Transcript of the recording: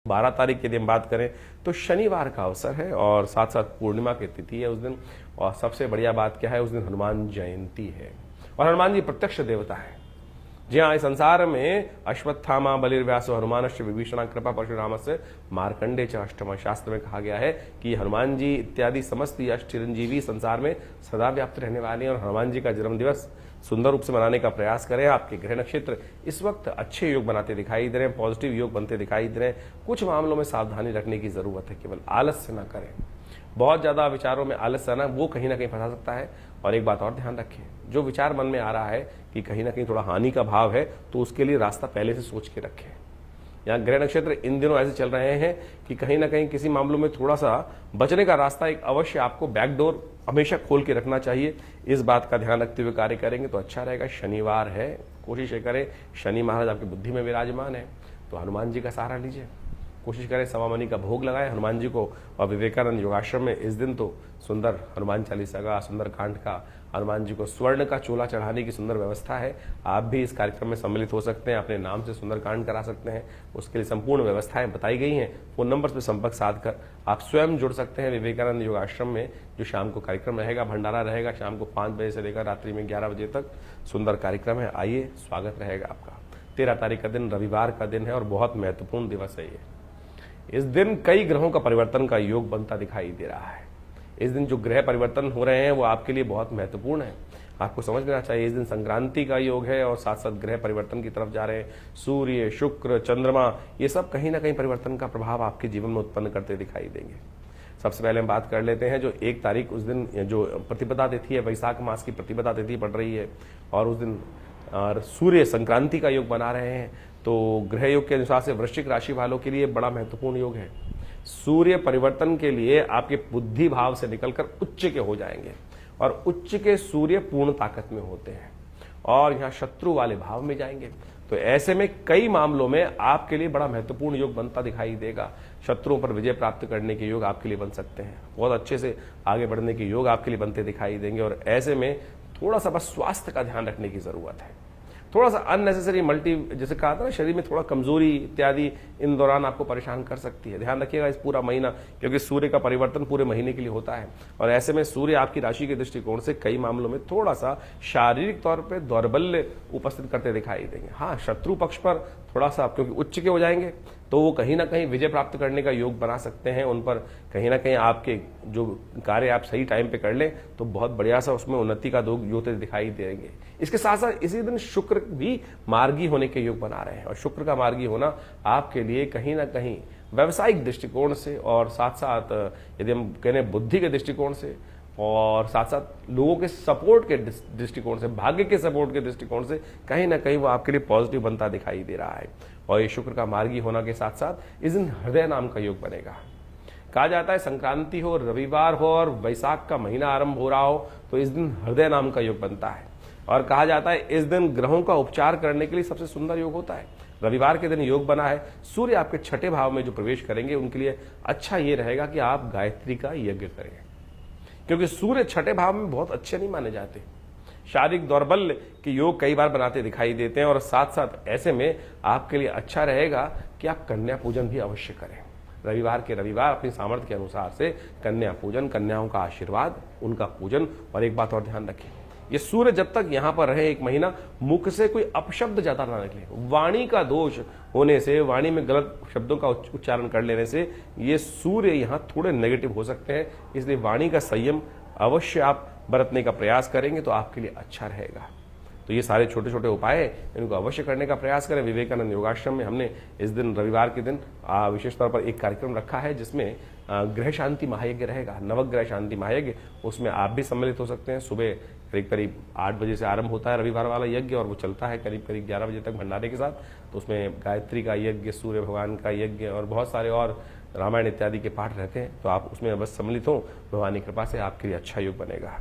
12 तारीख की यदि हम बात करें तो शनिवार का अवसर है और साथ साथ पूर्णिमा की तिथि है उस दिन। और सबसे बढ़िया बात क्या है, उस दिन हनुमान जयंती है और हनुमान जी प्रत्यक्ष देवता है। जी हाँ, इस संसार में अश्वत्थामा बलिर्व्यास हनुमानश्च विभीषण कृपा परशुराम से मार्कंडे च अष्टम। शास्त्र में कहा गया है कि हनुमान जी इत्यादि समस्त यश चिरंजीवी संसार में सदा व्याप्त रहने वाले हैं और हनुमान जी का जन्म दिवस सुंदर रूप से मनाने का प्रयास करें। आपके ग्रह नक्षत्र इस वक्त अच्छे योग बनाते दिखाई दे रहे हैं, पॉजिटिव योग बनते दिखाई दे रहे हैं। कुछ मामलों में सावधानी रखने की जरूरत है, केवल आलस्य न करें। बहुत ज्यादा विचारों में आलस्य आना वो कहीं ना कहीं फंसा सकता है। और एक बात और ध्यान रखें, जो विचार मन में आ रहा है कि कहीं ना कहीं थोड़ा हानि का भाव है, तो उसके लिए रास्ता पहले से सोच के रखें। यहाँ ग्रह नक्षत्र इन दिनों ऐसे चल रहे हैं कि कहीं ना कहीं किसी मामलों में थोड़ा सा बचने का रास्ता एक अवश्य आपको बैकडोर हमेशा खोल के रखना चाहिए। इस बात का ध्यान रखते हुए कार्य करेंगे तो अच्छा रहेगा। शनिवार है, कोशिश करें, शनि महाराज आपकी बुद्धि में विराजमान है तो हनुमान जी का सहारा लीजिए। कोशिश करें सवामनी का भोग लगाएं हनुमान जी को। और विवेकानंद योगाश्रम में इस दिन तो सुंदर हनुमान चालीसा का, सुंदर कांड का, हनुमान जी को स्वर्ण का चोला चढ़ाने की सुंदर व्यवस्था है। आप भी इस कार्यक्रम में सम्मिलित हो सकते हैं, अपने नाम से सुंदर कांड करा सकते हैं। उसके लिए संपूर्ण व्यवस्थाएं बताई गई हैं। फोन नंबर पर संपर्क साधकर आप स्वयं जुड़ सकते हैं विवेकानंद योगाश्रम में। जो शाम को कार्यक्रम रहेगा, भंडारा रहेगा शाम को 5 बजे से लेकर रात्रि में 11 बजे तक। सुंदर कार्यक्रम है, आइए, स्वागत रहेगा आपका। 13 तारीख का दिन रविवार का दिन है और बहुत महत्वपूर्ण दिवस है ये। इस दिन कई ग्रहों का परिवर्तन का योग बनता दिखाई दे रहा है। इस दिन जो ग्रह परिवर्तन हो रहे हैं वो आपके लिए बहुत महत्वपूर्ण है, आपको समझ लेना चाहिए। इस दिन संक्रांति का योग है और साथ साथ ग्रह परिवर्तन की तरफ जा रहे हैं। सूर्य, शुक्र, चंद्रमा, ये सब कहीं ना कहीं परिवर्तन का प्रभाव आपके जीवन में उत्पन्न करते दिखाई देंगे। सबसे पहले हम बात कर लेते हैं जो 1 तारीख, उस दिन जो प्रतिपदा तिथि है, वैशाख मास की प्रतिपदा तिथि पड़ रही है और उस दिन सूर्य संक्रांति का योग बना रहे हैं। तो ग्रह योग के अनुसार से वृश्चिक राशि वालों के लिए बड़ा महत्वपूर्ण योग है। सूर्य परिवर्तन के लिए आपके बुद्धि भाव से निकलकर उच्च के हो जाएंगे और उच्च के सूर्य पूर्ण ताकत में होते हैं और यहाँ शत्रु वाले भाव में जाएंगे। तो ऐसे में कई मामलों में आपके लिए बड़ा महत्वपूर्ण योग बनता दिखाई देगा। शत्रुओं पर विजय प्राप्त करने के योग आपके लिए बन सकते हैं। बहुत अच्छे से आगे बढ़ने के योग आपके लिए बनते दिखाई देंगे और ऐसे में थोड़ा सा बस स्वास्थ्य का ध्यान रखने की जरूरत है। थोड़ा सा अननेसेसरी जैसे कहा था ना, शरीर में थोड़ा कमजोरी इत्यादि इन दौरान आपको परेशान कर सकती है। ध्यान रखिएगा इस पूरा महीना, क्योंकि सूर्य का परिवर्तन पूरे महीने के लिए होता है और ऐसे में सूर्य आपकी राशि के दृष्टिकोण से कई मामलों में थोड़ा सा शारीरिक तौर पर दौर्बल्य उपस्थित करते दिखाई देंगे। हाँ, शत्रु पक्ष पर थोड़ा सा, क्योंकि उच्च के हो जाएंगे तो वो कहीं ना कहीं विजय प्राप्त करने का योग बना सकते हैं। उन पर कहीं ना कहीं आपके जो कार्य आप सही टाइम पे कर लें तो बहुत बढ़िया सा उसमें उन्नति का योग दिखाई देंगे। इसके साथ साथ इसी दिन शुक्र भी मार्गी होने के योग बना रहे हैं और शुक्र का मार्गी होना आपके लिए कहीं ना कहीं व्यवसायिक दृष्टिकोण से और साथ साथ यदि हम कहें बुद्धि के दृष्टिकोण से और साथ साथ लोगों के सपोर्ट के दृष्टिकोण से, भाग्य के सपोर्ट के दृष्टिकोण से कहीं ना कहीं वो आपके लिए पॉजिटिव बनता दिखाई दे रहा है। और ये शुक्र का मार्गी होना के साथ साथ इस दिन हृदय नाम का योग बनेगा। कहा जाता है संक्रांति हो, रविवार हो और वैशाख का महीना आरंभ हो रहा हो तो इस दिन हृदय नाम का योग बनता है। और कहा जाता है इस दिन ग्रहों का उपचार करने के लिए सबसे सुंदर योग होता है। रविवार के दिन योग बना है, सूर्य आपके 6ठे भाव में जो प्रवेश करेंगे उनके लिए अच्छा ये रहेगा कि आप गायत्री का यज्ञ करें, क्योंकि सूर्य 6ठे भाव में बहुत अच्छे नहीं माने जाते। शारीरिक दौर्बल्य के योग कई बार बनाते दिखाई देते हैं और साथ साथ ऐसे में आपके लिए अच्छा रहेगा कि आप कन्या पूजन भी अवश्य करें। रविवार के रविवार अपनी सामर्थ्य के अनुसार से कन्या पूजन, कन्याओं का आशीर्वाद, उनका पूजन। और एक बात और ध्यान रखें, ये सूर्य जब तक यहां पर रहे 1 महीना, मुख से कोई अपशब्द ज्यादा ना निकले। वाणी का दोष होने से, वाणी में गलत शब्दों का उच्चारण कर लेने से ये सूर्य यहां थोड़े नेगेटिव हो सकते हैं। इसलिए वाणी का संयम अवश्य आप बरतने का प्रयास करेंगे तो आपके लिए अच्छा रहेगा। तो ये सारे छोटे छोटे उपाय इनको अवश्य करने का प्रयास करें। विवेकानंद योगाश्रम में हमने इस दिन रविवार के दिन विशेष तौर पर एक कार्यक्रम रखा है जिसमें ग्रह शांति महायज्ञ रहेगा, नवग्रह शांति महायज्ञ। उसमें आप भी सम्मिलित हो सकते हैं। सुबह करीब करीब 8 बजे से आरंभ होता है रविवार वाला यज्ञ और वो चलता है करीब करीब 11 बजे तक भंडारे के साथ। तो उसमें गायत्री का यज्ञ, सूर्य भगवान का यज्ञ और बहुत सारे और रामायण इत्यादि के पाठ रहते हैं। तो आप उसमें बस सम्मिलित हो, भगवान की कृपा से आपके लिए अच्छा योग बनेगा।